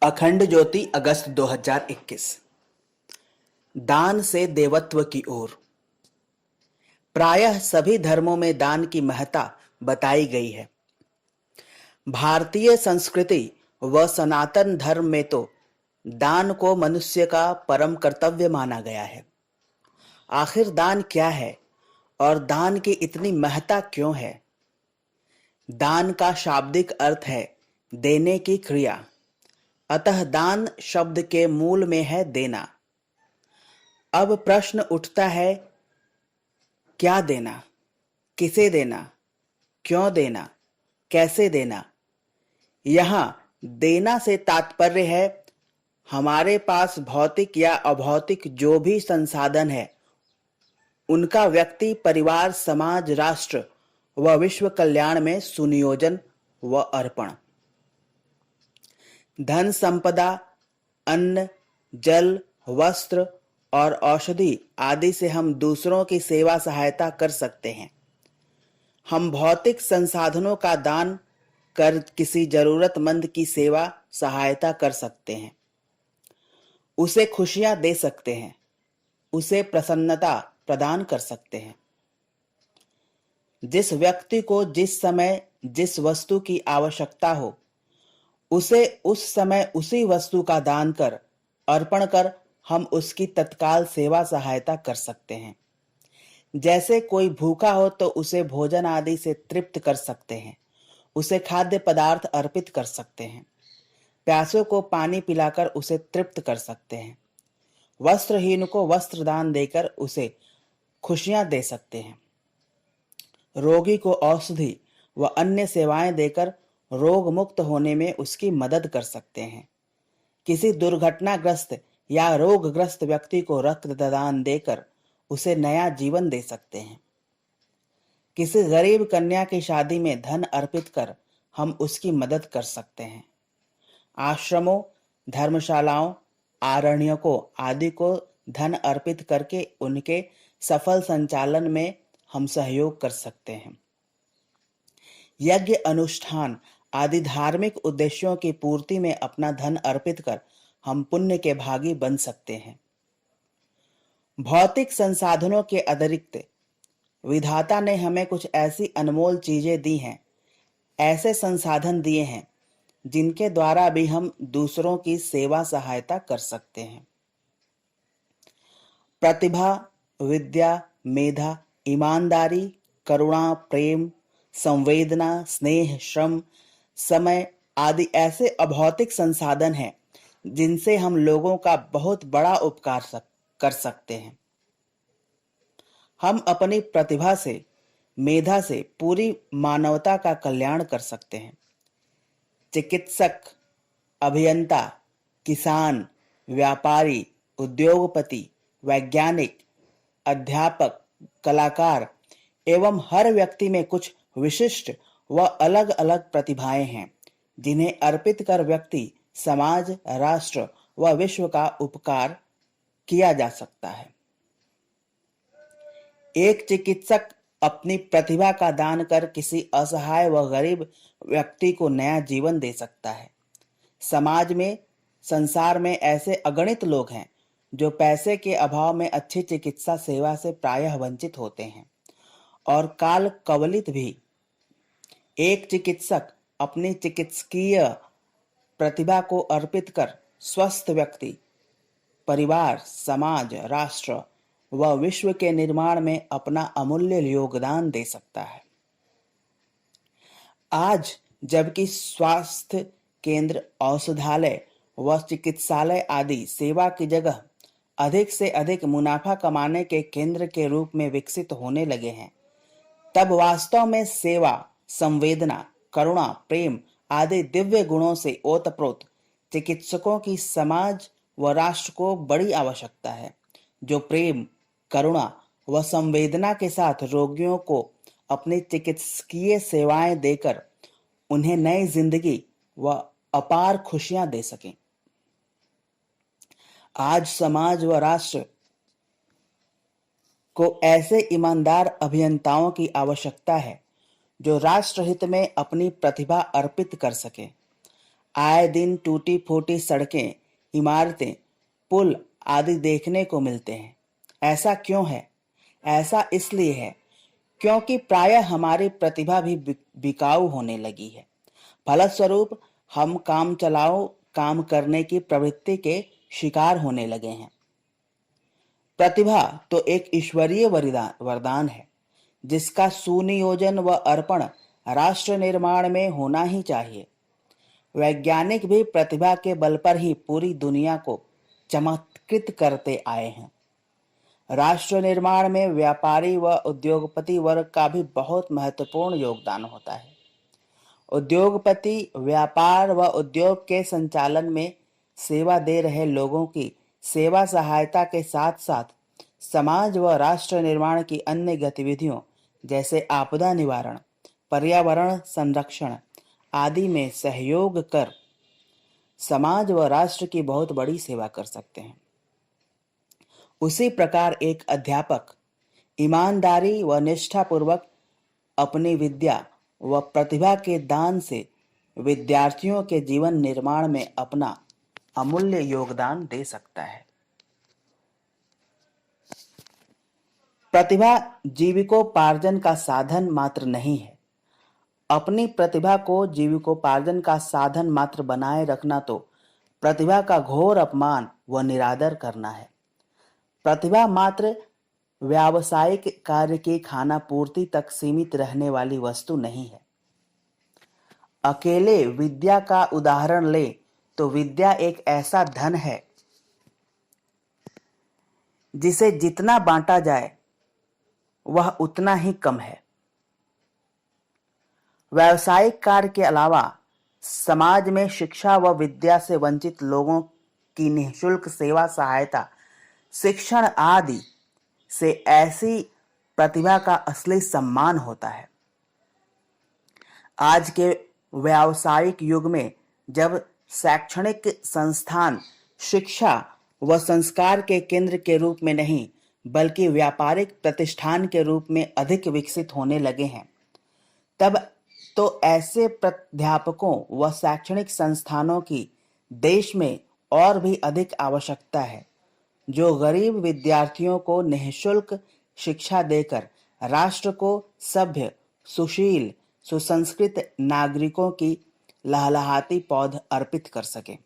अखंड ज्योति अगस्त 2021। दान से देवत्व की ओर। प्रायः सभी धर्मों में दान की महत्ता बताई गई है। भारतीय संस्कृति व सनातन धर्म में तो दान को मनुष्य का परम कर्तव्य माना गया है। आखिर दान क्या है और दान की इतनी महत्ता क्यों है? दान का शाब्दिक अर्थ है देने की क्रिया, अतः दान शब्द के मूल में है देना। अब प्रश्न उठता है, क्या देना, किसे देना, क्यों देना, कैसे देना? यहां देना से तात्पर्य है हमारे पास भौतिक या अभौतिक जो भी संसाधन है उनका व्यक्ति, परिवार, समाज, राष्ट्र व विश्व कल्याण में सुनियोजन व अर्पण। धन संपदा, अन्न, जल, वस्त्र और औषधि आदि से हम दूसरों की सेवा सहायता कर सकते हैं। हम भौतिक संसाधनों का दान कर किसी जरूरतमंद की सेवा सहायता कर सकते हैं, उसे खुशियां दे सकते हैं, उसे प्रसन्नता प्रदान कर सकते हैं। जिस व्यक्ति को जिस समय जिस वस्तु की आवश्यकता हो उसे उस समय उसी वस्तु का दान कर, अर्पण कर हम उसकी तत्काल सेवा सहायता कर सकते हैं। जैसे कोई भूखा हो तो उसे भोजन आदि से तृप्त कर सकते हैं, उसे खाद्य पदार्थ अर्पित कर सकते हैं, प्यासों को पानी पिलाकर उसे तृप्त कर सकते हैं, वस्त्रहीन को वस्त्र दान देकर उसे खुशियां दे सकते हैं, रोगी को औषधि व अन्य सेवाएं देकर रोग मुक्त होने में उसकी मदद कर सकते हैं। किसी दुर्घटनाग्रस्त या रोगग्रस्त व्यक्ति को रक्तदान देकर उसे नया जीवन दे सकते हैं। किसी गरीब कन्या की शादी में धन अर्पित कर हम उसकी मदद कर सकते हैं। आश्रमों, धर्मशालाओं, आरण्यकों आदि को धन अर्पित करके उनके सफल संचालन में हम सहयोग कर सकते हैं। यज्ञ, अनुष्ठान आदि धार्मिक उद्देश्यों की पूर्ति में अपना धन अर्पित कर हम पुण्य के भागी बन सकते हैं। भौतिक संसाधनों के अतिरिक्त विधाता ने हमें कुछ ऐसी अनमोल चीजें दी हैं, ऐसे संसाधन दिए हैं जिनके द्वारा भी हम दूसरों की सेवा सहायता कर सकते हैं। प्रतिभा, विद्या, मेधा, ईमानदारी, करुणा, प्रेम, संवेदना, स्नेह, श्रम, समय आदि ऐसे अभौतिक संसाधन हैं जिनसे हम लोगों का बहुत बड़ा उपकार कर सकते हैं। हम अपनी प्रतिभा से, मेधा से पूरी मानवता का कल्याण कर सकते हैं। चिकित्सक, अभियंता, किसान, व्यापारी, उद्योगपति, वैज्ञानिक, अध्यापक, कलाकार एवं हर व्यक्ति में कुछ विशिष्ट व अलग अलग प्रतिभाएं हैं जिन्हें अर्पित कर व्यक्ति, समाज, राष्ट्र व विश्व का उपकार किया जा सकता है। एक चिकित्सक अपनी प्रतिभा का दान कर किसी असहाय व गरीब व्यक्ति को नया जीवन दे सकता है। समाज में, संसार में ऐसे अगणित लोग हैं जो पैसे के अभाव में अच्छी चिकित्सा सेवा से प्रायः वंचित होते हैं और काल कवलित भी। एक चिकित्सक अपनी चिकित्सकीय प्रतिभा को अर्पित कर स्वस्थ व्यक्ति, परिवार, समाज, राष्ट्र व विश्व के निर्माण में अपना अमूल्य योगदान दे सकता है। आज जबकि स्वास्थ्य केंद्र, औषधालय व चिकित्सालय आदि सेवा की जगह अधिक से अधिक मुनाफा कमाने के केंद्र के रूप में विकसित होने लगे हैं, तब वास्तव में सेवा, संवेदना, करुणा, प्रेम आदि दिव्य गुणों से ओतप्रोत चिकित्सकों की समाज व राष्ट्र को बड़ी आवश्यकता है, जो प्रेम, करुणा व संवेदना के साथ रोगियों को अपनी चिकित्सकीय सेवाएं देकर उन्हें नई जिंदगी व अपार खुशियां दे सकें। आज समाज व राष्ट्र को ऐसे ईमानदार अभियंताओं की आवश्यकता है जो राष्ट्रहित में अपनी प्रतिभा अर्पित कर सके। आए दिन टूटी फूटी सड़कें, इमारतें, पुल आदि देखने को मिलते हैं। ऐसा क्यों है? ऐसा इसलिए है क्योंकि प्रायः हमारी प्रतिभा भी बिकाऊ होने लगी है। फलस्वरूप हम काम चलाओ काम करने की प्रवृत्ति के शिकार होने लगे हैं। प्रतिभा तो एक ईश्वरीय वरदान है, जिसका सुनियोजन व अर्पण राष्ट्र निर्माण में होना ही चाहिए। वैज्ञानिक भी प्रतिभा के बल पर ही पूरी दुनिया को चमत्कृत करते आए हैं। राष्ट्र निर्माण में व्यापारी व उद्योगपति वर्ग का भी बहुत महत्वपूर्ण योगदान होता है। उद्योगपति व्यापार व उद्योग के संचालन में सेवा दे रहे लोगों की सेवा सहायता के साथ साथ समाज व राष्ट्र निर्माण की अन्य गतिविधियों जैसे आपदा निवारण, पर्यावरण संरक्षण आदि में सहयोग कर समाज व राष्ट्र की बहुत बड़ी सेवा कर सकते हैं। उसी प्रकार एक अध्यापक ईमानदारी व निष्ठापूर्वक अपनी विद्या व प्रतिभा के दान से विद्यार्थियों के जीवन निर्माण में अपना अमूल्य योगदान दे सकता है। प्रतिभा जीविकोपार्जन का साधन मात्र नहीं है। अपनी प्रतिभा को जीविकोपार्जन का साधन मात्र बनाए रखना तो प्रतिभा का घोर अपमान व निरादर करना है। प्रतिभा मात्र व्यावसायिक कार्य की खाना पूर्ति तक सीमित रहने वाली वस्तु नहीं है। अकेले विद्या का उदाहरण ले तो विद्या एक ऐसा धन है जिसे जितना बांटा जाए वह उतना ही कम है। व्यावसायिक कार्य के अलावा समाज में शिक्षा व विद्या से वंचित लोगों की निःशुल्क सेवा सहायता, शिक्षण आदि से ऐसी प्रतिभा का असली सम्मान होता है। आज के व्यावसायिक युग में जब शैक्षणिक संस्थान शिक्षा व संस्कार के केंद्र के रूप में नहीं बल्कि व्यापारिक प्रतिष्ठान के रूप में अधिक विकसित होने लगे हैं, तब तो ऐसे प्राध्यापकों व शैक्षणिक संस्थानों की देश में और भी अधिक आवश्यकता है, जो गरीब विद्यार्थियों को निःशुल्क शिक्षा देकर राष्ट्र को सभ्य, सुशील, सुसंस्कृत नागरिकों की लहलहाती पौध अर्पित कर सके।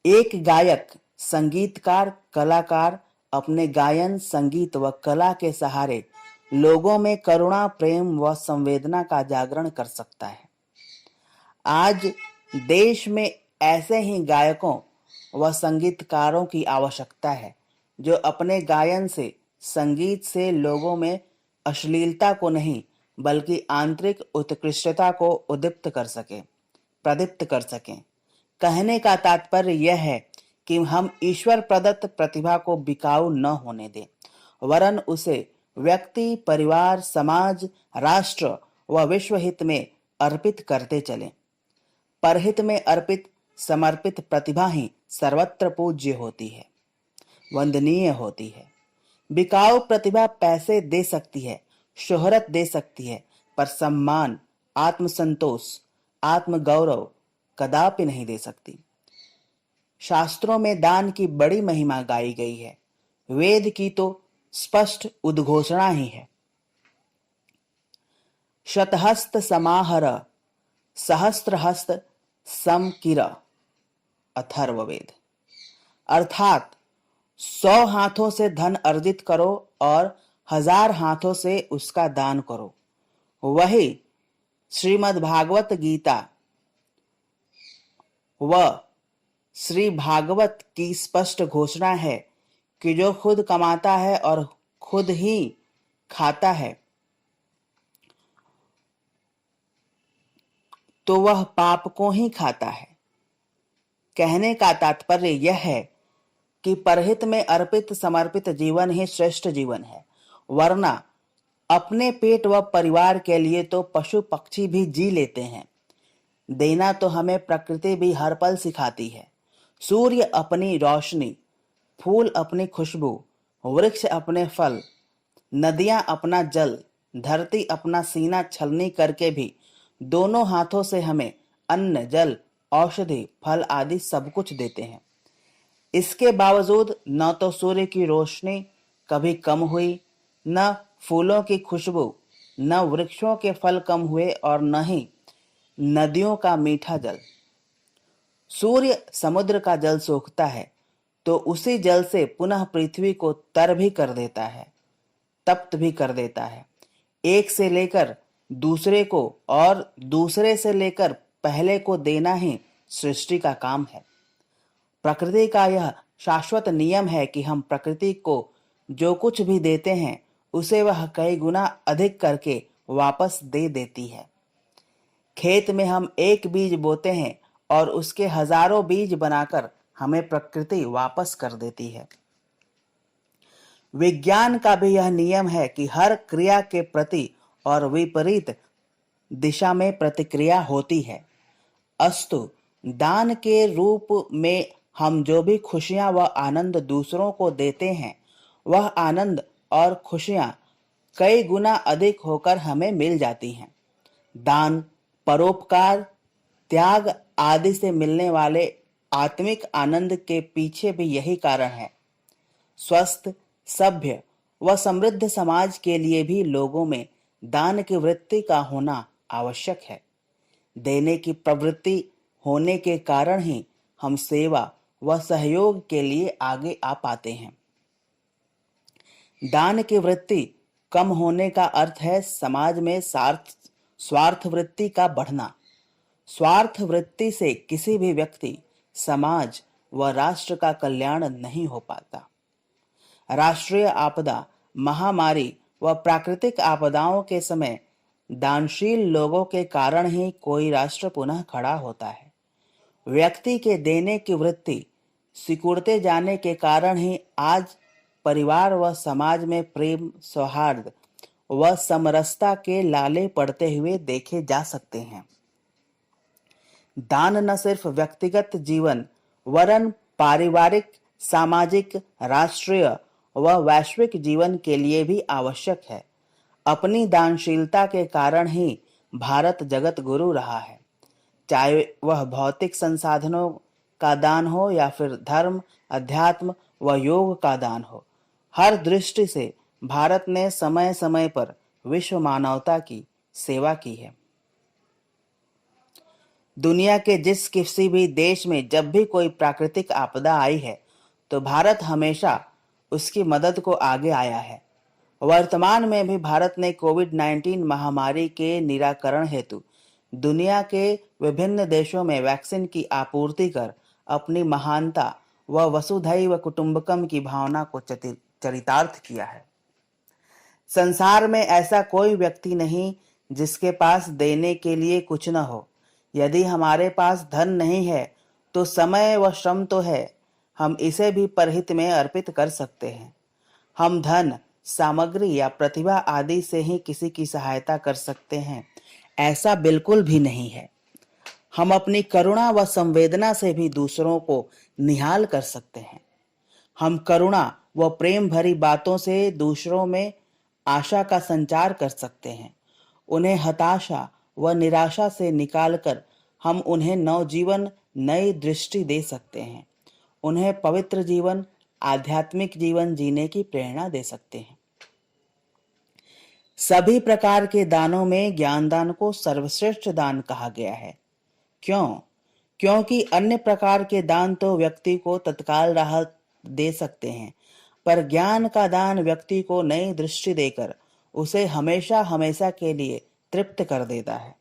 एक गायक, संगीतकार, कलाकार अपने गायन, संगीत व कला के सहारे लोगों में करुणा, प्रेम व संवेदना का जागरण कर सकता है। आज देश में ऐसे ही गायकों व संगीतकारों की आवश्यकता है जो अपने गायन से, संगीत से लोगों में अश्लीलता को नहीं बल्कि आंतरिक उत्कृष्टता को उद्दीप्त कर सके, प्रदीप्त कर सकें। कहने का तात्पर्य यह है कि हम ईश्वर प्रदत्त प्रतिभा को बिकाऊ न होने दें, वरन उसे व्यक्ति, परिवार, समाज, राष्ट्र व विश्व हित में अर्पित करते चलें। परहित में अर्पित, समर्पित प्रतिभा ही सर्वत्र पूज्य होती है, वंदनीय होती है। बिकाऊ प्रतिभा पैसे दे सकती है, शोहरत दे सकती है, पर सम्मान, आत्मसंतोष, आत्मगौरव कदापि नहीं दे सकती। शास्त्रों में दान की बड़ी महिमा गाई गई है। वेद की तो स्पष्ट उद्घोषणा ही है। शतहस्त समाहर, सहस्त्रहस्त समकिर, अथर्ववेद। अर्थात 100 हाथों से धन अर्जित करो और 1000 हाथों से उसका दान करो। वही श्रीमद् भागवत गीता व श्री भागवत की स्पष्ट घोषणा है कि जो खुद कमाता है और खुद ही खाता है तो वह पाप को ही खाता है। कहने का तात्पर्य यह है कि परहित में अर्पित, समर्पित जीवन ही श्रेष्ठ जीवन है, वरना अपने पेट व परिवार के लिए तो पशु पक्षी भी जी लेते हैं। देना तो हमें प्रकृति भी हर पल सिखाती है। सूर्य अपनी रोशनी, फूल अपनी खुशबू, वृक्ष अपने फल, नदियां अपना जल, धरती अपना सीना छलनी करके भी दोनों हाथों से हमें अन्न, जल, औषधि, फल आदि सब कुछ देते हैं। इसके बावजूद न तो सूर्य की रोशनी कभी कम हुई, न फूलों की खुशबू, न वृक्षों के फल कम हुए और न ही नदियों का मीठा जल। सूर्य समुद्र का जल सोखता है तो उसी जल से पुनः पृथ्वी को तर भी कर देता है, तप्त भी कर देता है। एक से लेकर दूसरे को और दूसरे से लेकर पहले को देना ही सृष्टि का काम है। प्रकृति का यह शाश्वत नियम है कि हम प्रकृति को जो कुछ भी देते हैं उसे वह कई गुना अधिक करके वापस दे देती है। खेत में हम एक बीज बोते हैं और उसके हजारों बीज बनाकर हमें प्रकृति वापस कर देती है। विज्ञान का भी यह नियम है कि हर क्रिया के प्रति और विपरीत दिशा में प्रतिक्रिया होती है। अस्तु, दान के रूप में हम जो भी खुशियां व आनंद दूसरों को देते हैं, वह आनंद और खुशियां कई गुना अधिक होकर हमें मिल जाती हैं। दान, परोपकार, त्याग आदि से मिलने वाले आत्मिक आनंद के पीछे भी यही कारण है। स्वस्थ, सभ्य व समृद्ध समाज के लिए भी लोगों में दान की वृत्ति का होना आवश्यक है। देने की प्रवृत्ति होने के कारण ही हम सेवा व सहयोग के लिए आगे आ पाते हैं। दान की वृत्ति कम होने का अर्थ है समाज में स्वार्थ वृत्ति का बढ़ना। स्वार्थ वृत्ति से किसी भी व्यक्ति, समाज व राष्ट्र का कल्याण नहीं हो पाता। राष्ट्रीय आपदा, महामारी व प्राकृतिक आपदाओं के समय दानशील लोगों के कारण ही कोई राष्ट्र पुनः खड़ा होता है। व्यक्ति के देने की वृत्ति सिकुड़ते जाने के कारण ही आज परिवार व समाज में प्रेम, सौहार्द व समरसता के लाले पड़ते हुए देखे जा सकते हैं। दान न सिर्फ व्यक्तिगत जीवन वरन पारिवारिक, सामाजिक, राष्ट्रीय व वैश्विक जीवन के लिए भी आवश्यक है। अपनी दानशीलता के कारण ही भारत जगत गुरु रहा है। चाहे वह भौतिक संसाधनों का दान हो या फिर धर्म, अध्यात्म व योग का दान हो, हर दृष्टि से भारत ने समय समय पर विश्व मानवता की सेवा की है। दुनिया के जिस किसी भी देश में जब भी कोई प्राकृतिक आपदा आई है तो भारत हमेशा उसकी मदद को आगे आया है। वर्तमान में भी भारत ने कोविड-19 महामारी के निराकरण हेतु दुनिया के विभिन्न देशों में वैक्सीन की आपूर्ति कर अपनी महानता व वसुधैव कुटुंबकम की भावना को चरितार्थ किया है। संसार में ऐसा कोई व्यक्ति नहीं जिसके पास देने के लिए कुछ न हो। यदि हमारे पास धन नहीं है तो समय व श्रम तो है, हम इसे भी परहित में अर्पित कर सकते हैं। हम धन, सामग्री या प्रतिभा आदि से ही किसी की सहायता कर सकते हैं, ऐसा बिल्कुल भी नहीं है। हम अपनी करुणा व संवेदना से भी दूसरों को निहाल कर सकते हैं। हम करुणा व प्रेम भरी बातों से दूसरों में आशा का संचार कर सकते हैं। उन्हें हताशा व निराशा से निकालकर हम उन्हें नवजीवन, नई दृष्टि दे सकते हैं। उन्हें पवित्र जीवन, आध्यात्मिक जीवन जीने की प्रेरणा दे सकते हैं। सभी प्रकार के दानों में ज्ञान दान को सर्वश्रेष्ठ दान कहा गया है। क्यों? क्योंकि अन्य प्रकार के दान तो व्यक्ति को तत्काल राहत दे सकते हैं, पर ज्ञान का दान व्यक्ति को नई दृष्टि देकर उसे हमेशा हमेशा के लिए तृप्त कर देता है,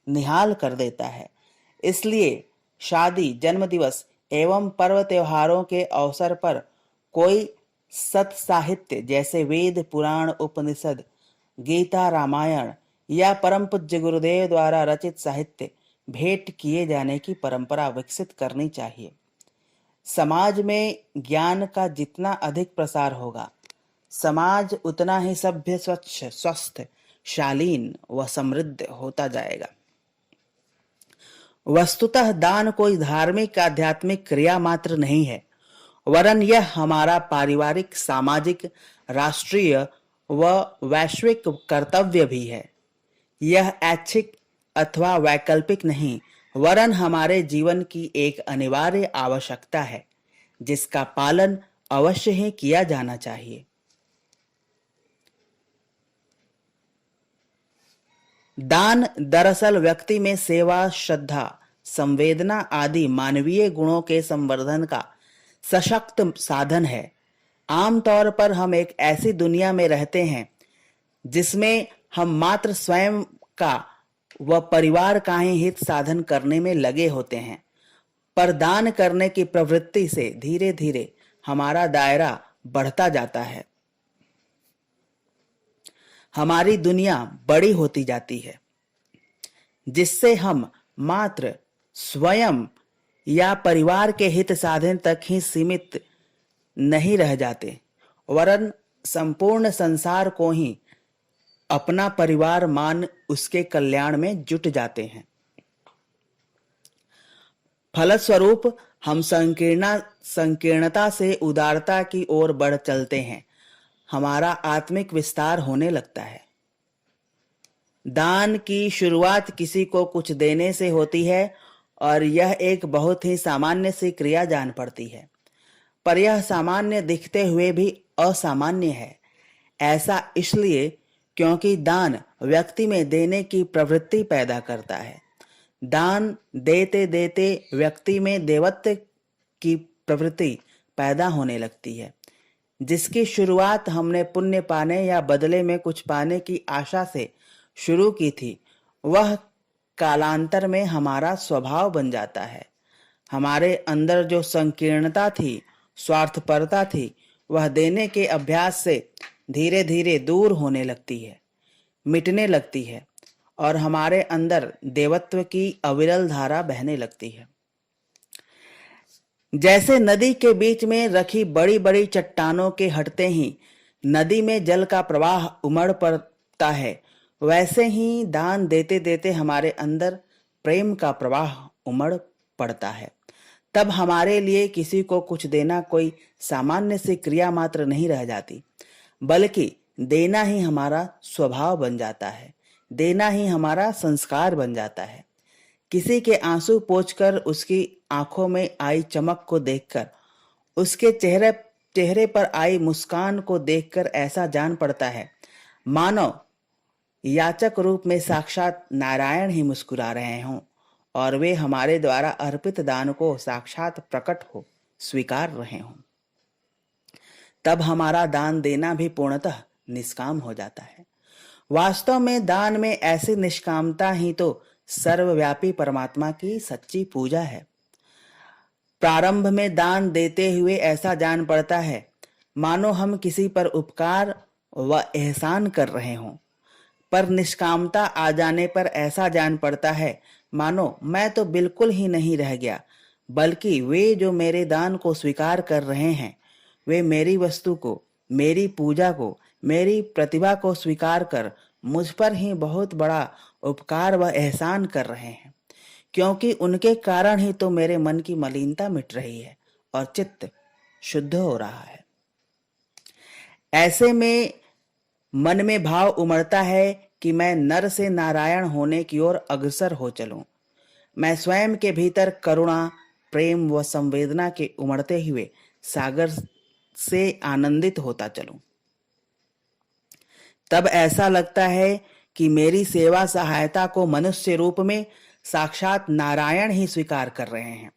निहाल कर देता है। इसलिए शादी, जन्मदिवस एवं पर्व त्योहारों के अवसर पर कोई सत साहित्य जैसे वेद, पुराण, उपनिषद, गीता, रामायण या परम पूज्य गुरुदेव द्वारा रचित साहित्य भेंट किए जाने की परंपरा विकसित करनी चाहिए। समाज में ज्ञान का जितना अधिक प्रसार होगा, समाज उतना ही सभ्य, स्वच्छ, स्वस्थ, शालीन व समृद्ध होता जाएगा। वस्तुतः दान कोई धार्मिक, आध्यात्मिक क्रिया मात्र नहीं है, वरन यह हमारा पारिवारिक, सामाजिक, राष्ट्रीय व वैश्विक कर्तव्य भी है। यह ऐच्छिक अथवा वैकल्पिक नहीं, वरन हमारे जीवन की एक अनिवार्य आवश्यकता है जिसका पालन अवश्य ही किया जाना चाहिए। दान दरअसल व्यक्ति में सेवा, श्रद्धा, संवेदना आदि मानवीय गुणों के संवर्धन का सशक्त साधन है। आमतौर पर हम एक ऐसी दुनिया में रहते हैं जिसमें हम मात्र स्वयं का व परिवार का ही हित साधन करने में लगे होते हैं, पर दान करने की प्रवृत्ति से धीरे धीरे हमारा दायरा बढ़ता जाता है। हमारी दुनिया बड़ी होती जाती है, जिससे हम मात्र स्वयं या परिवार के हित साधन तक ही सीमित नहीं रह जाते, वरन संपूर्ण संसार को ही अपना परिवार मान उसके कल्याण में जुट जाते हैं। फलस्वरूप हम संकीर्णता से उदारता की ओर बढ़ चलते हैं। हमारा आत्मिक विस्तार होने लगता है। दान की शुरुआत किसी को कुछ देने से होती है और यह एक बहुत ही सामान्य सी क्रिया जान पड़ती है, पर यह सामान्य दिखते हुए भी असामान्य है। ऐसा इसलिए क्योंकि दान व्यक्ति में देने की प्रवृत्ति पैदा करता है। दान देते देते व्यक्ति में देवत्व की प्रवृत्ति पैदा होने लगती है, जिसकी शुरुआत हमने पुण्य पाने या बदले में कुछ पाने की आशा से शुरू की थी, वह कालांतर में हमारा स्वभाव बन जाता है। हमारे अंदर जो संकीर्णता थी, स्वार्थपरता थी, वह देने के अभ्यास से धीरे धीरे दूर होने लगती है, मिटने लगती है और हमारे अंदर देवत्व की अविरल धारा बहने लगती है। जैसे नदी के बीच में रखी बड़ी बड़ी चट्टानों के हटते ही नदी में जल का प्रवाह उमड़ पड़ता है, वैसे ही दान देते देते हमारे अंदर प्रेम का प्रवाह उमड़ पड़ता है। तब हमारे लिए किसी को कुछ देना कोई सामान्य सी क्रिया मात्र नहीं रह जाती, बल्कि देना ही हमारा स्वभाव बन जाता है, देना ही हमारा संस्कार बन जाता है। किसी के आंसू पोंछकर उसकी आंखों में आई चमक को देखकर, उसके चेहरे पर आई मुस्कान को देखकर ऐसा जान पड़ता है मानो याचक रूप में साक्षात नारायण ही मुस्कुरा रहे हों और वे हमारे द्वारा अर्पित दान को साक्षात प्रकट हो स्वीकार रहे हों। तब हमारा दान देना भी पूर्णतः निष्काम हो जाता है। वास्तव में दान में ऐसी निष्कामता ही तो सर्वव्यापी परमात्मा की सच्ची पूजा है। प्रारंभ में दान देते हुए ऐसा जान पड़ता है मानो हम किसी पर उपकार व एहसान कर रहे हों, पर निष्कामता आ जाने पर ऐसा जान पड़ता है मानो मैं तो बिल्कुल ही नहीं रह गया, बल्कि वे जो मेरे दान को स्वीकार कर रहे हैं, वे मेरी वस्तु को, मेरी पूजा को, मेरी प्रतिभा को स्वीकार कर मुझ पर ही बहुत बड़ा उपकार व एहसान कर रहे हैं, क्योंकि उनके कारण ही तो मेरे मन की मलिनता मिट रही है और चित्त शुद्ध हो रहा है। ऐसे में मन में भाव उमड़ता है कि मैं नर से नारायण होने की ओर अग्रसर हो चलूं। मैं स्वयं के भीतर करुणा, प्रेम व संवेदना के उमड़ते हुए सागर से आनंदित होता चलूं। तब ऐसा लगता है कि मेरी सेवा सहायता को मनुष्य रूप में साक्षात नारायण ही स्वीकार कर रहे हैं,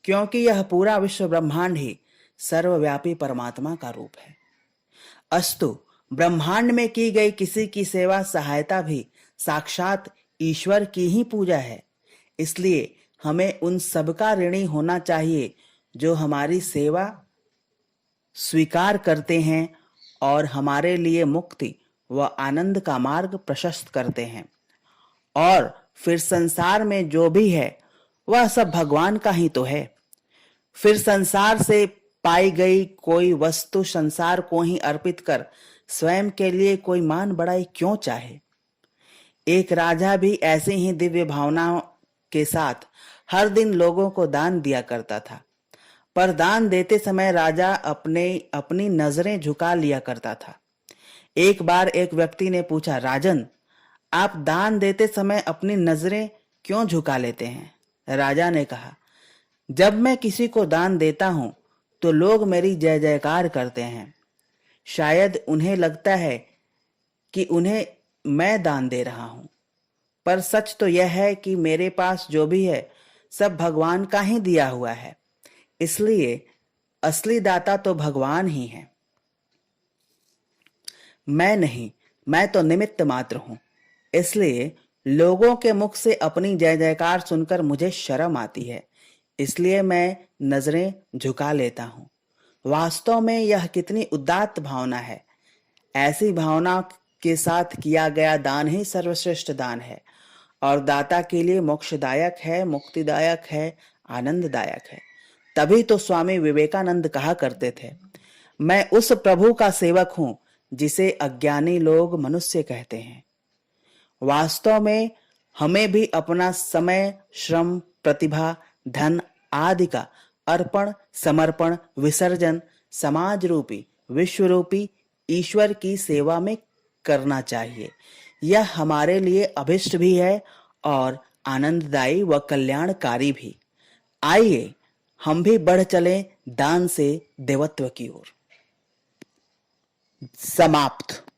क्योंकि यह पूरा विश्व ब्रह्मांड ही सर्वव्यापी परमात्मा का रूप है। अस्तु, ब्रह्मांड में की गई किसी की सेवा सहायता भी साक्षात ईश्वर की ही पूजा है। इसलिए हमें उन सबका ऋणी होना चाहिए जो हमारी सेवा स्वीकार करते हैं और हमारे लिए मुक्ति व आनंद का मार्ग प्रशस्त करते हैं। और फिर संसार में जो भी है वह सब भगवान का ही तो है। फिर संसार से पाई गई कोई वस्तु संसार को ही अर्पित कर स्वयं के लिए कोई मान बढ़ाई क्यों चाहे। एक राजा भी ऐसी ही दिव्य भावनाओं के साथ हर दिन लोगों को दान दिया करता था, पर दान देते समय राजा अपनी नजरें झुका लिया करता था। एक बार एक व्यक्ति ने पूछा, राजन, आप दान देते समय अपनी नजरें क्यों झुका लेते हैं? राजा ने कहा, जब मैं किसी को दान देता हूं तो लोग मेरी जय जयकार करते हैं। शायद उन्हें लगता है कि उन्हें मैं दान दे रहा हूं, पर सच तो यह है कि मेरे पास जो भी है सब भगवान का ही दिया हुआ है। इसलिए असली दाता तो भगवान ही है, मैं नहीं। मैं तो निमित्त मात्र हूं। इसलिए लोगों के मुख से अपनी जय जयकार सुनकर मुझे शर्म आती है। इसलिए मैं नजरें झुका लेता हूं। वास्तव में यह कितनी उदात्त भावना है। ऐसी भावना के साथ किया गया दान ही सर्वश्रेष्ठ दान है और दाता के लिए मोक्षदायक है, मुक्तिदायक है, आनंददायक है। तभी तो स्वामी विवेकानंद कहा करते थे, मैं उस प्रभु का सेवक हूं जिसे अज्ञानी लोग मनुष्य कहते हैं। वास्तव में हमें भी अपना समय, श्रम, प्रतिभा, धन आदि का अर्पण, समर्पण, विसर्जन समाज रूपी, विश्व रूपी ईश्वर की सेवा में करना चाहिए। यह हमारे लिए अभिष्ट भी है और आनंददायी व कल्याणकारी भी। आइए हम भी बढ़ चलें दान से देवत्व की ओर। समाप्त।